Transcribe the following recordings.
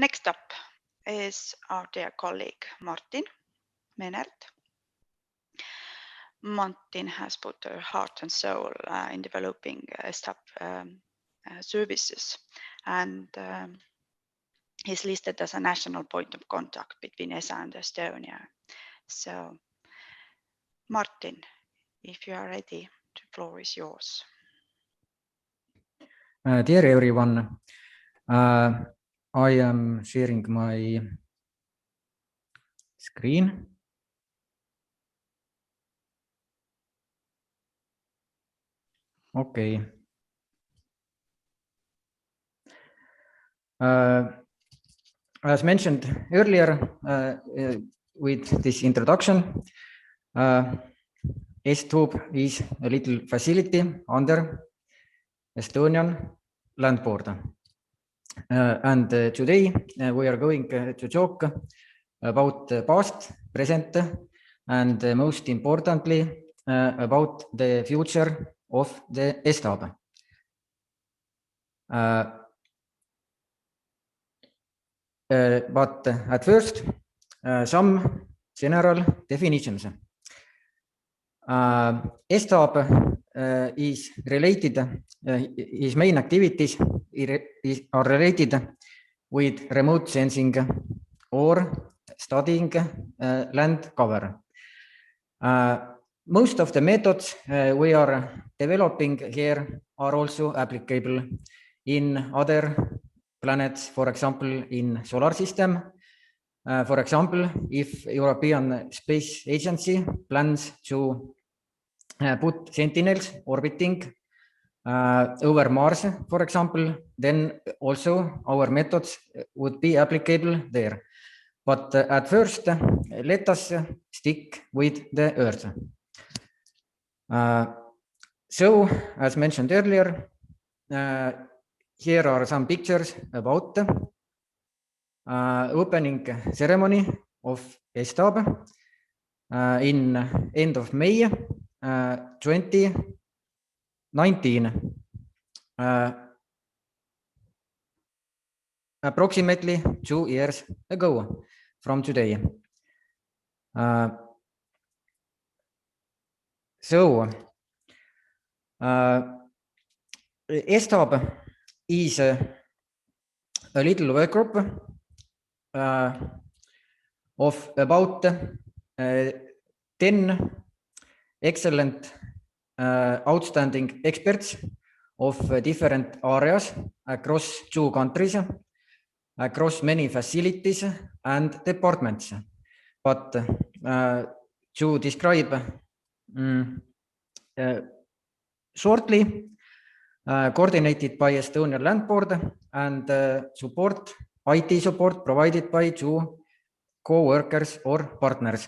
Next up is our dear colleague Martin Menert. Martin has put her heart and soul in developing ESTHub services, and he's listed as a national point of contact between ESA and Estonia. So, Martin, if you are ready, the floor is yours. Dear everyone, I am sharing my screen. Okay. As mentioned earlier with this introduction, ESTHub is a little facility under Estonian land border. And today we are going to talk about the past, present, and most importantly, about the future of the ESTHub. But at first, some general definitions. ESTHub is related, his main activities are related with remote sensing or studying land cover. Most of the methods we are developing here are also applicable in other planets, for example, in solar system. For example, if European Space Agency plans to put sentinels orbiting over Mars, for example, then also our methods would be applicable there. But at first, let us stick with the Earth. So, as mentioned earlier, here are some pictures about opening ceremony of ESTHub in end of May 2019, approximately 2 years ago from today. So, ESTHub is a little work group of about 10 excellent, outstanding experts of different areas across 2 countries, across many facilities and departments. But to describe shortly, coordinated by Estonian Land Board and support, IT support provided by 2 co-workers or partners.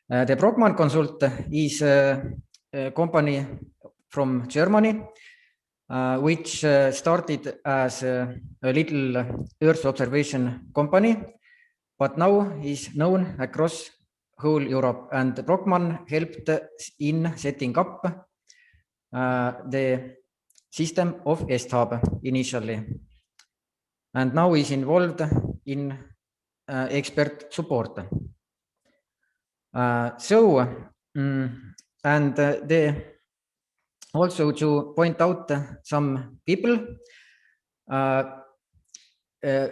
The Brockmann Consult is a company from Germany, which started as a little Earth observation company, but now is known across whole Europe. And Brockmann helped in setting up the system of ESTHub initially, and now is involved in expert support. And also to point out some people,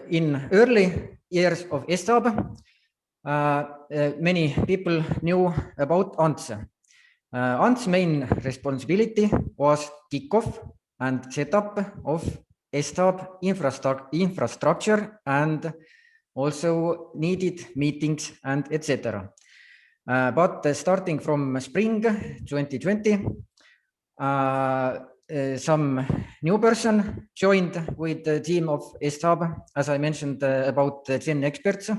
in early years of ESTHub, many people knew about Ant's. Ant's main responsibility was kickoff and setup of ESTHub infrastructure and also needed meetings and etc. But starting from spring 2020, some new person joined with the team of ESTHub, as I mentioned, about 10 experts.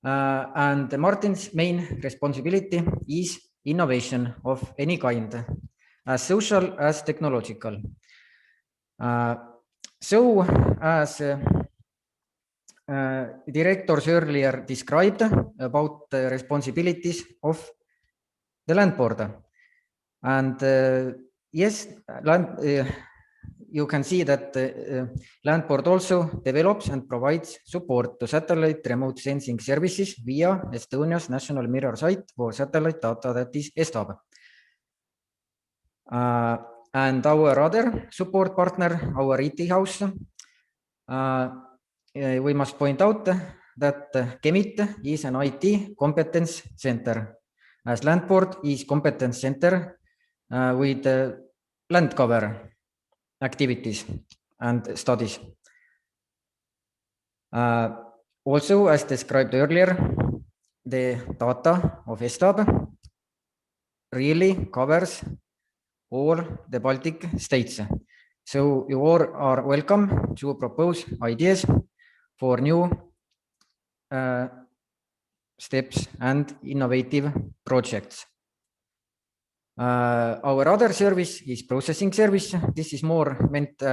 And Martin's main responsibility is innovation of any kind, as social as technological. So, as directors earlier described about the responsibilities of the land board. And yes, you can see that land board also develops and provides support to satellite remote sensing services via Estonia's national mirror site for satellite data, that is ESTHub. And our other support partner, our IT house, we must point out that Kemit is an IT competence center, as land board is competence center with land cover activities and studies. Also, as described earlier, the data of ESTHub really covers all the Baltic states. So you all are welcome to propose ideas for new steps and innovative projects. Our other service is processing service. This is more meant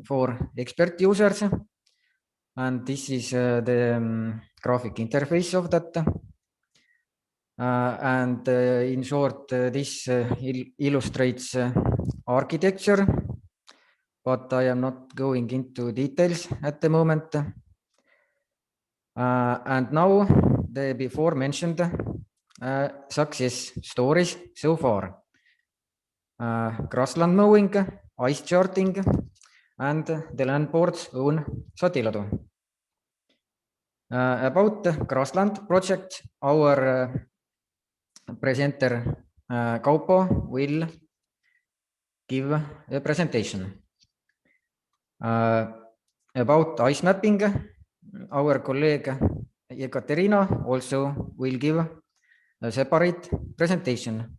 for expert users. And this is the graphic interface of that. And in short, this illustrates architecture, but I am not going into details at the moment. And now the before mentioned success stories so far. Grassland mowing, ice charting, and the land board's own Satiladu. About the grassland project, our presenter Kaupo will give a presentation. About ice mapping, our colleague Ekaterina also will give a separate presentation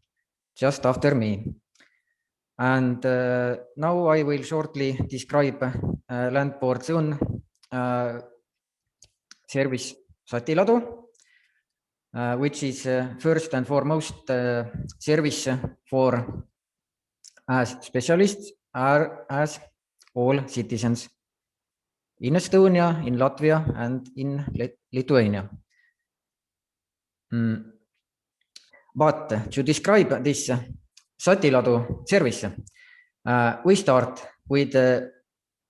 just after me. And now I will shortly describe land board's own service Satiladu, which is first and foremost service for as specialists are as all citizens in Estonia, in Latvia, and in Lithuania. But to describe this Satiladu service, we start with the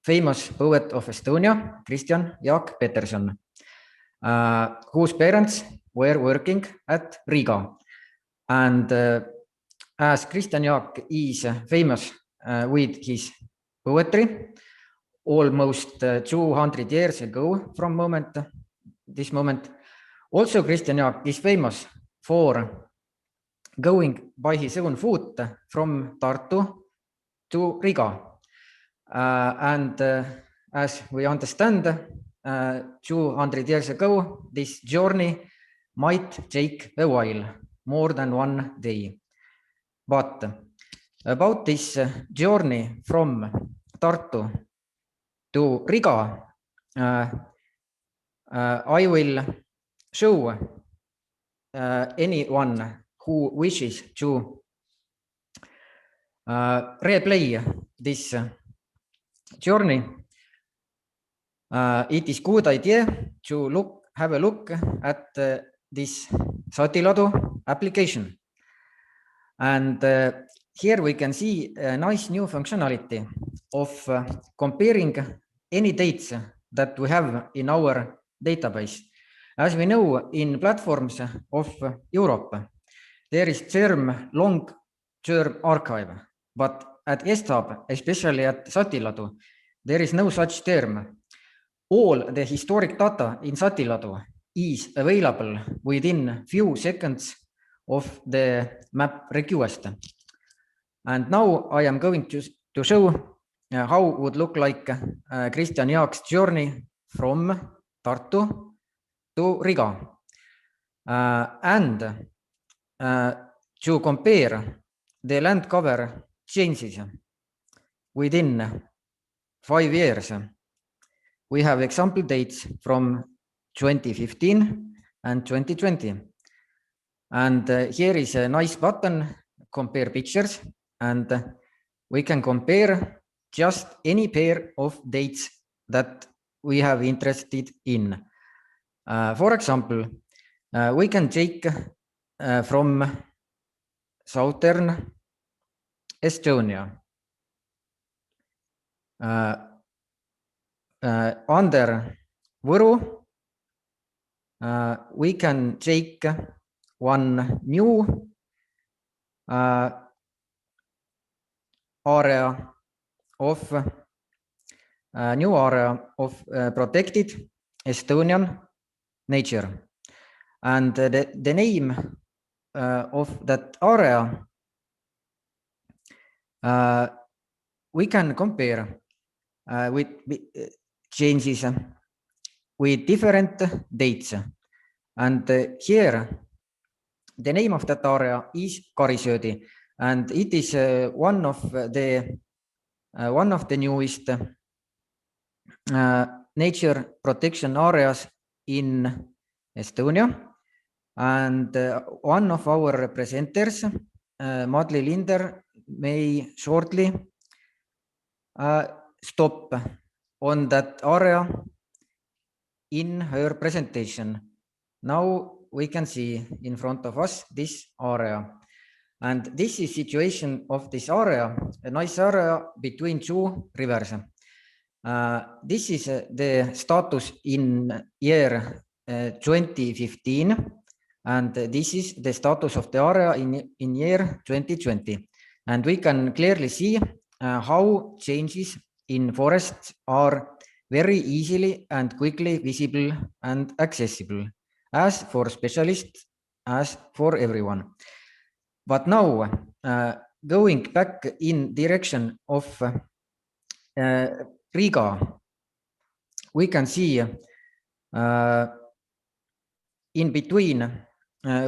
famous poet of Estonia, Kristjan Jaak Peterson, whose parents were working at Riga. And as Kristjan Jaak is famous with his poetry, almost 200 years ago from this moment, also Kristjan Jaak is famous for going by his own foot from Tartu to Riga. And as we understand, 200 years ago, this journey might take a while, more than one day. But about this journey from Tartu to Riga, I will show anyone who wishes to replay this journey. It is good idea to have a look at this Satiladu application. And here we can see a nice new functionality of comparing any dates that we have in our database. As we know, in platforms of Europe, there is term long-term archive, but at ESTHub, especially at Satiladu, there is no such term. All the historic data in Satiladu is available within few seconds of the map request. And now I am going to show how it would look like Kristjan Jaak's journey from Tartu to Riga. And to compare the land cover changes within 5 years, we have example dates from 2015 and 2020. And here is a nice button, compare pictures, and we can compare just any pair of dates that we have interested in. For example, we can take from southern Estonia. under Võru, we can take one new area of protected Estonian nature, and the name of that area we can compare with changes with different dates, and here the name of that area is Karisöödi, and it is one of the newest nature protection areas in Estonia, and one of our presenters, Madli Linder, may shortly stop on that area in her presentation. Now we can see in front of us this area, and this is situation of this area, a nice area between two rivers. This is the status in year 2015, and this is the status of the area in year 2020, and we can clearly see how changes in forests are very easily and quickly visible and accessible, as for specialists as for everyone. But now going back in direction of Riga, we can see in between,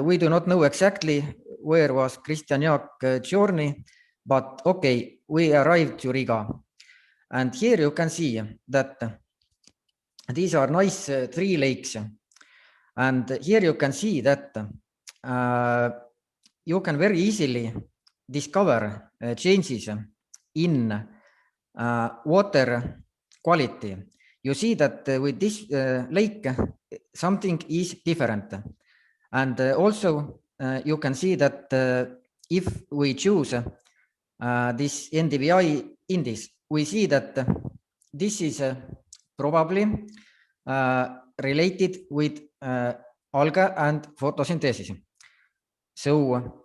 we do not know exactly where was Christian Jaak journey, but okay, we arrived to Riga, and here you can see that these are nice 3 lakes, and here you can see that you can very easily discover changes in water quality. You see that with this lake something is different, and also you can see that if we choose this NDVI index, we see that this is probably related with alga and photosynthesis. So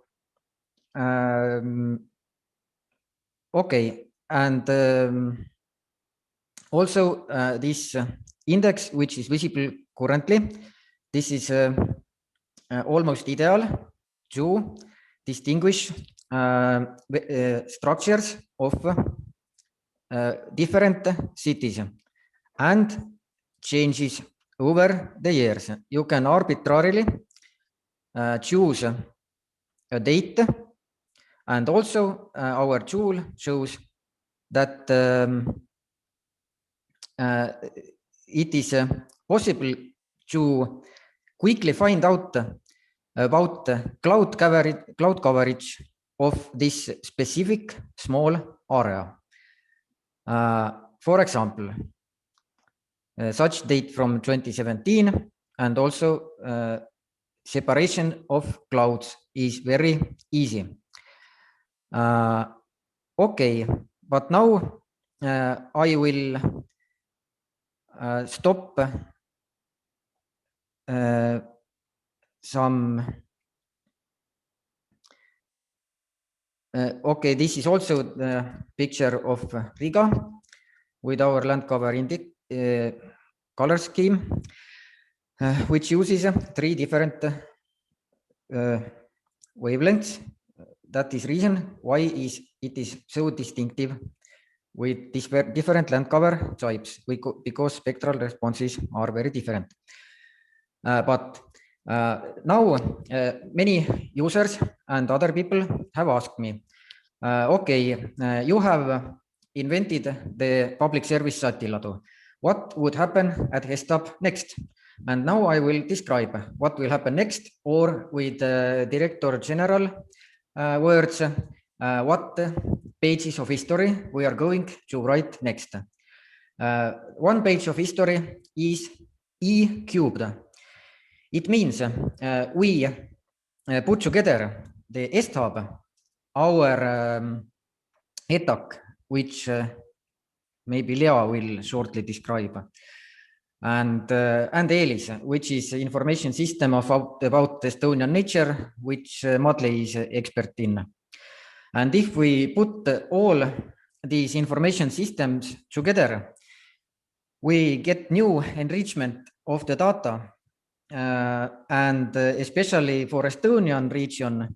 okay, and also this index which is visible currently, this is almost ideal to distinguish structures of different cities and changes over the years. You can arbitrarily choose a date, and also our tool shows that it is possible to quickly find out about cloud coverage of this specific small area. For example, such date from 2017, and also separation of clouds is very easy. Okay, but now I will stop some. Okay, this is also the picture of Riga with our land cover color scheme, which uses 3 different wavelengths. That is reason why it is so distinctive with these different land cover types, because spectral responses are very different. But now many users and other people have asked me, okay, you have invented the public service Satiladu. What would happen at ESTHub next? And now I will describe what will happen next, or with Director General words, what pages of history we are going to write next. One page of history is E cubed. It means we put together the ESTHub, our ETAC, which maybe Lea will shortly describe. And ELIS, which is information system about Estonian nature, which Madli is expert in. And if we put all these information systems together, we get new enrichment of the data, and especially for Estonian region,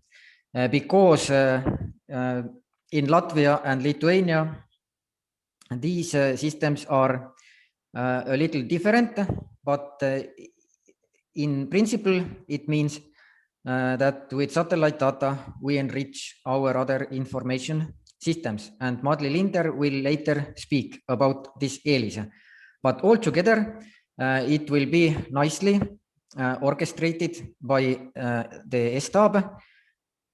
because in Latvia and Lithuania, these systems are a little different, but in principle, it means that with satellite data, we enrich our other information systems, and Madli Linder will later speak about this ELIS. But altogether, it will be nicely orchestrated by the ESTHub.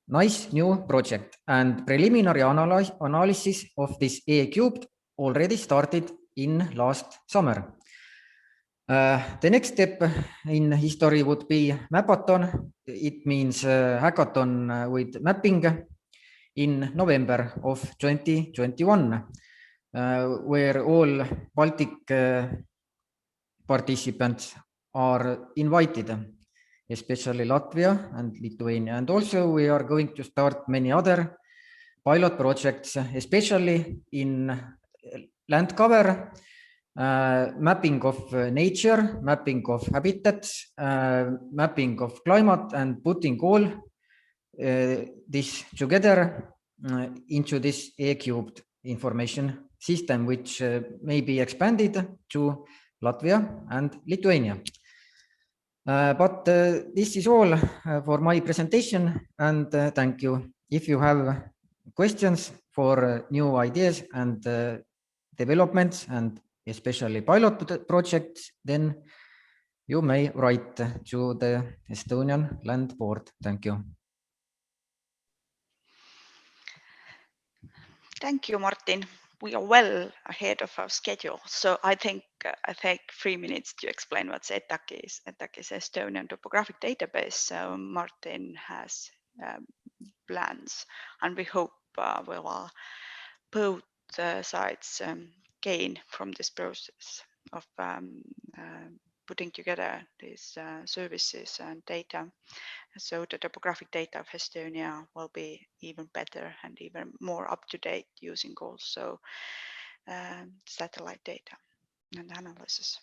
Nice new project, and preliminary analysis of this E-cubed already started in last summer. The next step in history would be Mapathon. It means hackathon with mapping in November of 2021, where all Baltic participants are invited, especially Latvia and Lithuania. And also we are going to start many other pilot projects, especially in land cover, mapping of nature, mapping of habitats, mapping of climate, and putting all this together into this E-cubed information system, which may be expanded to Latvia and Lithuania. But this is all for my presentation, and thank you. If you have questions for new ideas and developments, and especially pilot projects, then you may write to the Estonian Land Board. Thank you. Thank you, Martin. We are well ahead of our schedule, so I think I take 3 minutes to explain what ETHAC is. ETHAC is Estonian topographic database. So Martin has plans, and we hope we will both sides gain from this process of putting together these services and data. So the topographic data of Estonia will be even better and even more up to date, using also satellite data and analysis.